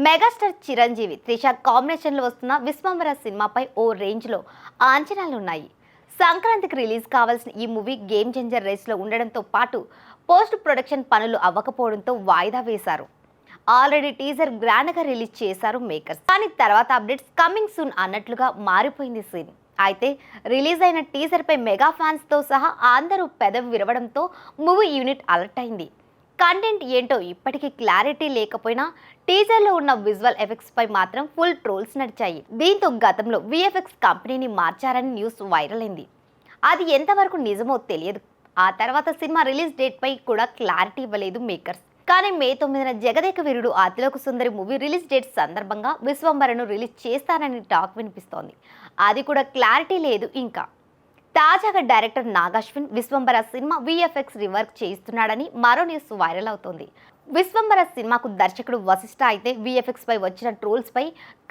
Megastar Chiranjeevi Trisha కాంబినేషన్లో వస్తున్న విశ్వంబర సినిమాపై ఓ రేంజ్లో అంచనాలున్నాయి. సంక్రాంతికి రిలీజ్ కావాల్సిన ఈ మూవీ గేమ్ చేంజర్ రేస్లో ఉండడంతో పాటు పోస్ట్ ప్రొడక్షన్ పనులు అవ్వకపోవడంతో వాయిదా వేశారు. ఆల్రెడీ టీజర్ గ్రాండ్గా రిలీజ్ చేశారు మేకర్స్. కానీ తర్వాత అప్డేట్స్ కమింగ్ సూన్ అన్నట్లుగా మారిపోయింది సీన్. అయితే రిలీజ్ అయిన టీజర్పై మెగా ఫ్యాన్స్తో సహా అందరూ పెదవి విరవడంతో మూవీ యూనిట్ అలర్ట్ అయింది. కంటెంట్ ఏంటో ఇప్పటికీ క్లారిటీ లేకపోయినా టీజర్లో ఉన్న విజువల్ ఎఫెక్ట్స్ పై మాత్రం ఫుల్ ట్రోల్స్ నడిచాయి. దీంతో గతంలో విఎఫ్ఎక్స్ కంపెనీని మార్చారని న్యూస్ వైరల్ అయింది. అది ఎంతవరకు నిజమో తెలియదు. ఆ తర్వాత సినిమా రిలీజ్ డేట్ పై కూడా క్లారిటీ ఇవ్వలేదు మేకర్స్. కానీ మే 9న Jagadeka Veerudu Athiloka Sundari movie release date సందర్భంగా విశ్వంబరను రిలీజ్ చేస్తారని టాక్ వినిపిస్తోంది. అది కూడా క్లారిటీ లేదు ఇంకా. తాజాగా director Nag Ashwin Vishwambhara cinema VFX rework చేయిస్తున్నాడని మరో న్యూస్ వైరల్ అవుతోంది. విశ్వంబర సినిమాకు దర్శకుడు వశిష్ఠ అయితే విఎఫ్ఎక్స్ పై వచ్చిన ట్రోల్స్ పై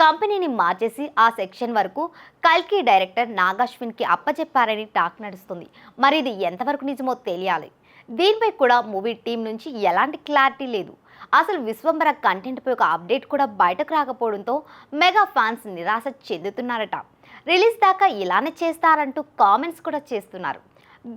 కంపెనీని మార్చేసి ఆ సెక్షన్ వరకు కల్కి డైరెక్టర్ నాగాశ్విన్ కి అప్పచెప్పారని టాక్ నడుస్తుంది. మరి ఇది ఎంతవరకు నిజమో తెలియాలి. దీనిపై కూడా మూవీ టీం నుంచి ఎలాంటి క్లారిటీ లేదు. అసలు విశ్వంబర కంటెంట్ పై ఒక అప్డేట్ కూడా బయటకు రాకపోవడంతో మెగా ఫ్యాన్స్ నిరాశ చెందుతున్నారట. రిలీజ్ దాకా ఇలానే చేస్తారంటూ కామెంట్స్ కూడా చేస్తున్నారు.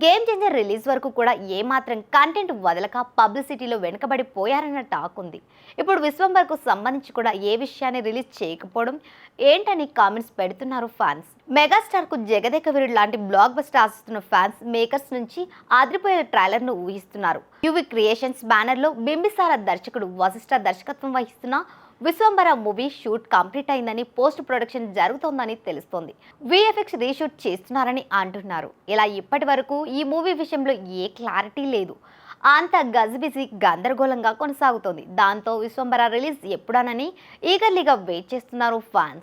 గేమ్ చేంజర్ రిలీజ్ వరకు కూడా ఏమాత్రం కంటెంట్ వదలక పబ్లిసిటీలో వెనుకబడిపోయారన్న టాక్ ఉంది. ఇప్పుడు విశ్వంబర్కు సంబంధించి కూడా ఏ విషయాన్ని రిలీజ్ చేయకపోవడం ఏంటని కామెంట్స్ పెడుతున్నారు ఫ్యాన్స్. మెగాస్టార్కు జగదేక వీరుడు లాంటి బ్లాక్ బస్టర్ ఆశిస్తున్న ఫ్యాన్స్ మేకర్స్ నుంచి అదిరిపోయే ట్రైలర్ను ఊహిస్తున్నారు. యువి క్రియేషన్స్ బ్యానర్లో బింబిసార దర్శకుడు వశిష్ఠ దర్శకత్వం వహిస్తున్న విశ్వంబర మూవీ షూట్ కంప్లీట్ అయిందని, పోస్ట్ ప్రొడక్షన్ జరుగుతోందని తెలుస్తోంది. విఎఫ్ఎక్స్ రీషూట్ చేస్తున్నారని అంటున్నారు. ఇలా ఇప్పటి వరకు ఈ మూవీ విషయంలో ఏ క్లారిటీ లేదు. అంత గజిబిజి గందరగోళంగా కొనసాగుతోంది. దాంతో విశ్వంబర రిలీజ్ ఎప్పుడానని ఈగర్లీగా వెయిట్ చేస్తున్నారు ఫ్యాన్స్.